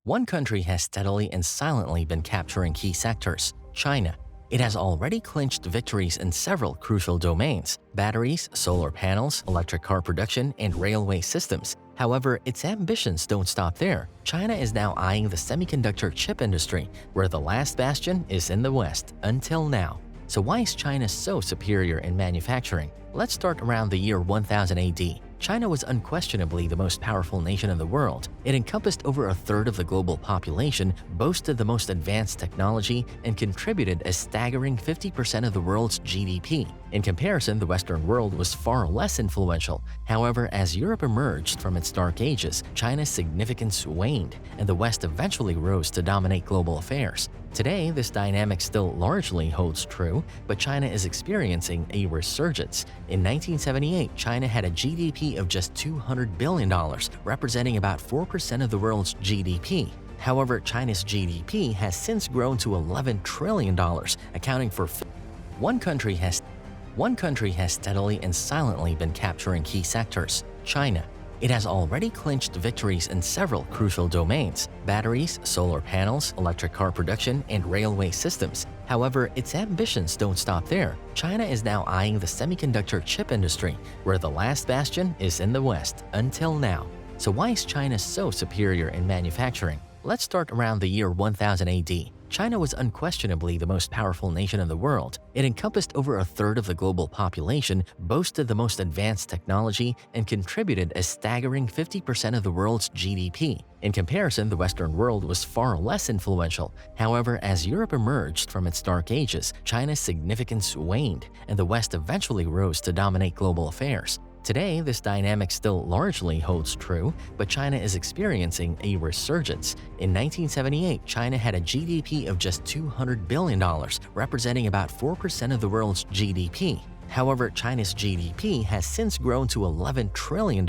One country has steadily and silently been capturing key sectors: China. It has already clinched victories in several crucial domains: batteries, solar panels, electric car production, and railway systems. However, its ambitions don't stop there. China is now eyeing the semiconductor chip industry, where the last bastion is in the West, until now. So why is China so superior in manufacturing? Let's start around the year 1000 AD. China was unquestionably the most powerful nation in the world. It encompassed over a third of the global population, boasted the most advanced technology, and contributed a staggering 50% of the world's GDP. In comparison, the Western world was far less influential. However, as Europe emerged from its dark ages, China's significance waned, and the West eventually rose to dominate global affairs. Today, this dynamic still largely holds true, but China is experiencing a resurgence. In 1978, China had a GDP of just $200 billion, representing about 4% of the world's GDP. However, China's GDP has since grown to $11 trillion, accounting for one country has steadily and silently been capturing key sectors: China. It has already clinched victories in several crucial domains: batteries, solar panels, electric car production, and railway systems. However, its ambitions don't stop there. China is now eyeing the semiconductor chip industry, where the last bastion is in the West, until now. So why is China so superior in manufacturing? Let's start around the year 1000 AD. China was unquestionably the most powerful nation in the world. It encompassed over a third of the global population, boasted the most advanced technology, and contributed a staggering 50% of the world's GDP. In comparison, the Western world was far less influential. However, as Europe emerged from its dark ages, China's significance waned, and the West eventually rose to dominate global affairs. Today, this dynamic still largely holds true, but China is experiencing a resurgence. In 1978, China had a GDP of just $200 billion, representing about 4% of the world's GDP. However, China's GDP has since grown to $11 trillion,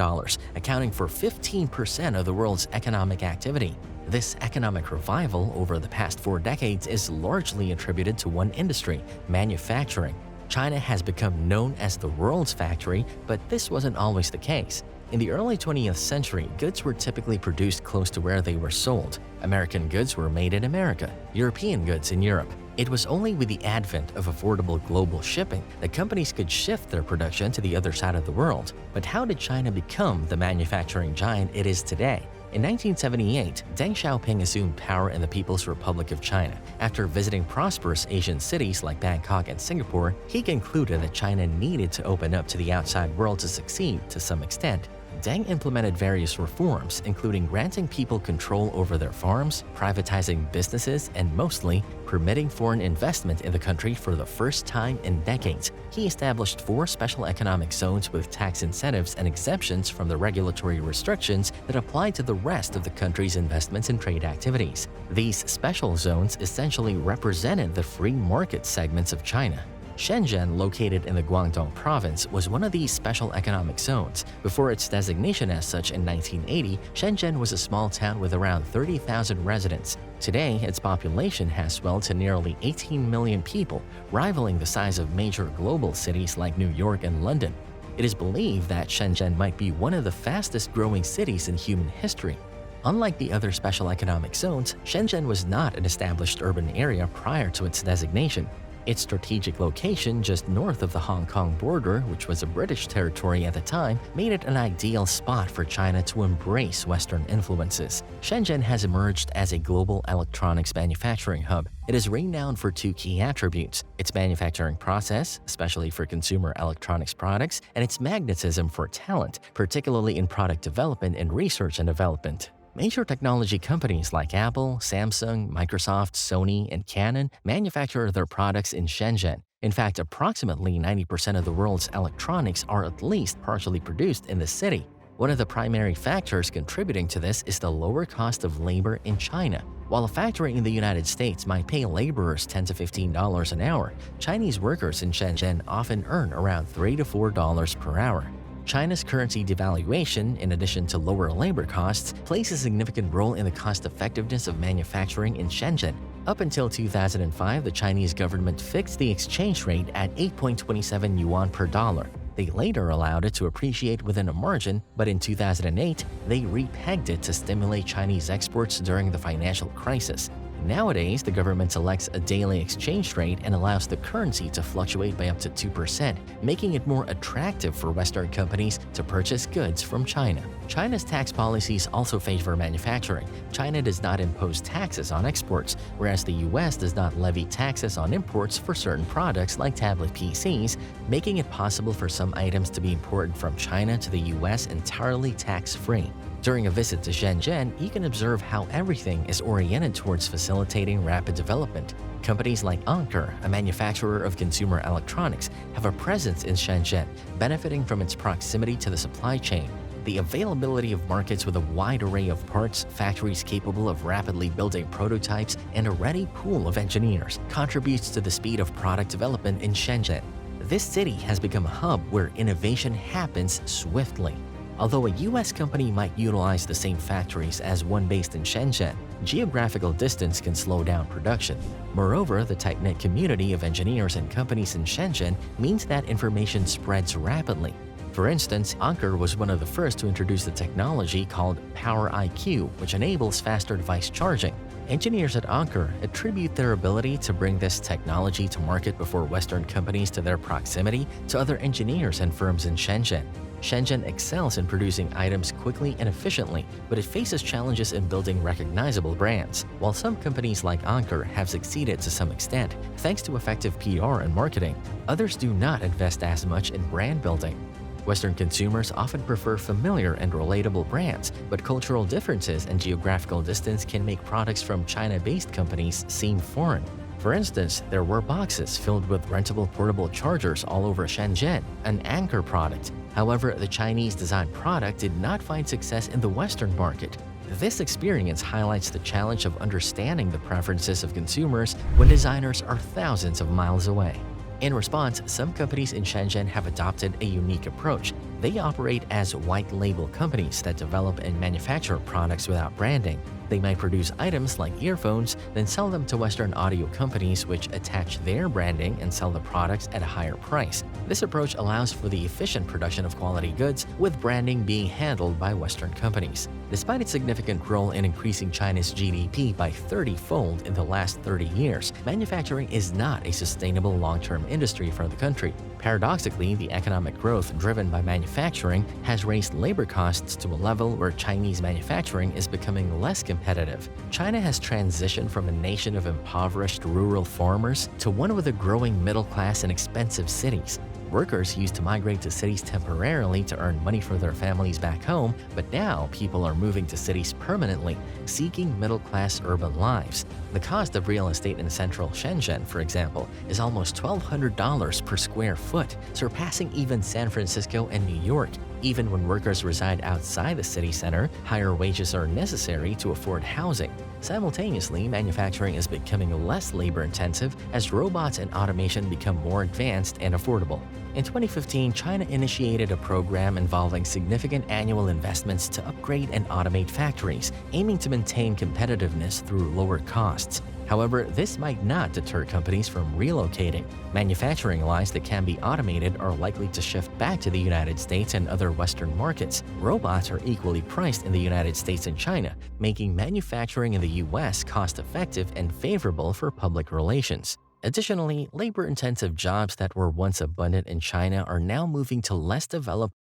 accounting for 15% of the world's economic activity. This economic revival over the past 4 decades is largely attributed to one industry: manufacturing. China has become known as the world's factory, but this wasn't always the case. In the early 20th century, goods were typically produced close to where they were sold. American goods were made in America, European goods in Europe. It was only with the advent of affordable global shipping that companies could shift their production to the other side of the world. But how did China become the manufacturing giant it is today? In 1978, Deng Xiaoping assumed power in the People's Republic of China. After visiting prosperous Asian cities like Bangkok and Singapore, he concluded that China needed to open up to the outside world to succeed to some extent. Deng implemented various reforms, including granting people control over their farms, privatizing businesses, and mostly permitting foreign investment in the country for the first time in decades. He established 4 special economic zones with tax incentives and exemptions from the regulatory restrictions that applied to the rest of the country's investments and trade activities. These special zones essentially represented the free market segments of China. Shenzhen, located in the Guangdong province, was one of these special economic zones. Before its designation as such in 1980, Shenzhen was a small town with around 30,000 residents. Today, its population has swelled to nearly 18 million people, rivaling the size of major global cities like New York and London. It is believed that Shenzhen might be one of the fastest-growing cities in human history. Unlike the other special economic zones, Shenzhen was not an established urban area prior to its designation. Its strategic location just north of the Hong Kong border, which was a British territory at the time, made it an ideal spot for China to embrace Western influences. Shenzhen has emerged as a global electronics manufacturing hub. It is renowned for 2 key attributes: its manufacturing process, especially for consumer electronics products, and its magnetism for talent, particularly in product development and research and development. Major technology companies like Apple, Samsung, Microsoft, Sony, and Canon manufacture their products in Shenzhen. In fact, approximately 90% of the world's electronics are at least partially produced in the city. One of the primary factors contributing to this is the lower cost of labor in China. While a factory in the United States might pay laborers $10 to $15 an hour, Chinese workers in Shenzhen often earn around $3 to $4 per hour. China's currency devaluation, in addition to lower labor costs, plays a significant role in the cost-effectiveness of manufacturing in Shenzhen. Up until 2005, the Chinese government fixed the exchange rate at 8.27 yuan per dollar. They later allowed it to appreciate within a margin, but in 2008, they repegged it to stimulate Chinese exports during the financial crisis. Nowadays, the government selects a daily exchange rate and allows the currency to fluctuate by up to 2%, making it more attractive for Western companies to purchase goods from China. China's tax policies also favor manufacturing. China does not impose taxes on exports, whereas the US does not levy taxes on imports for certain products like tablet PCs, making it possible for some items to be imported from China to the US entirely tax-free. During a visit to Shenzhen, you can observe how everything is oriented towards facilitating rapid development. Companies like Anker, a manufacturer of consumer electronics, have a presence in Shenzhen, benefiting from its proximity to the supply chain. The availability of markets with a wide array of parts, factories capable of rapidly building prototypes, and a ready pool of engineers contributes to the speed of product development in Shenzhen. This city has become a hub where innovation happens swiftly. Although a US company might utilize the same factories as one based in Shenzhen, geographical distance can slow down production. Moreover, the tight-knit community of engineers and companies in Shenzhen means that information spreads rapidly. For instance, Anker was one of the first to introduce the technology called Power IQ, which enables faster device charging. Engineers at Anker attribute their ability to bring this technology to market before Western companies to their proximity to other engineers and firms in Shenzhen. Shenzhen excels in producing items quickly and efficiently, but it faces challenges in building recognizable brands. While some companies like Anker have succeeded to some extent, thanks to effective PR and marketing, others do not invest as much in brand building. Western consumers often prefer familiar and relatable brands, but cultural differences and geographical distance can make products from China-based companies seem foreign. For instance, there were boxes filled with rentable portable chargers all over Shenzhen, an Anker product. However, the Chinese-designed product did not find success in the Western market. This experience highlights the challenge of understanding the preferences of consumers when designers are thousands of miles away. In response, some companies in Shenzhen have adopted a unique approach. They operate as white-label companies that develop and manufacture products without branding. They might produce items like earphones, then sell them to Western audio companies which attach their branding and sell the products at a higher price. This approach allows for the efficient production of quality goods, with branding being handled by Western companies. Despite its significant role in increasing China's GDP by 30-fold in the last 30 years, manufacturing is not a sustainable long-term industry for the country. Paradoxically, the economic growth driven by manufacturing has raised labor costs to a level where Chinese manufacturing is becoming less competitive. China has transitioned from a nation of impoverished rural farmers to one with a growing middle class and expensive cities. Workers used to migrate to cities temporarily to earn money for their families back home, but now people are moving to cities permanently, seeking middle-class urban lives. The cost of real estate in central Shenzhen, for example, is almost $1,200 per square foot, surpassing even San Francisco and New York. Even when workers reside outside the city center, higher wages are necessary to afford housing. Simultaneously, manufacturing is becoming less labor-intensive as robots and automation become more advanced and affordable. In 2015, China initiated a program involving significant annual investments to upgrade and automate factories, aiming to maintain competitiveness through lower costs. However, this might not deter companies from relocating. Manufacturing lines that can be automated are likely to shift back to the United States and other Western markets. Robots are equally priced in the United States and China, making manufacturing in the US cost-effective and favorable for public relations. Additionally, labor-intensive jobs that were once abundant in China are now moving to less developed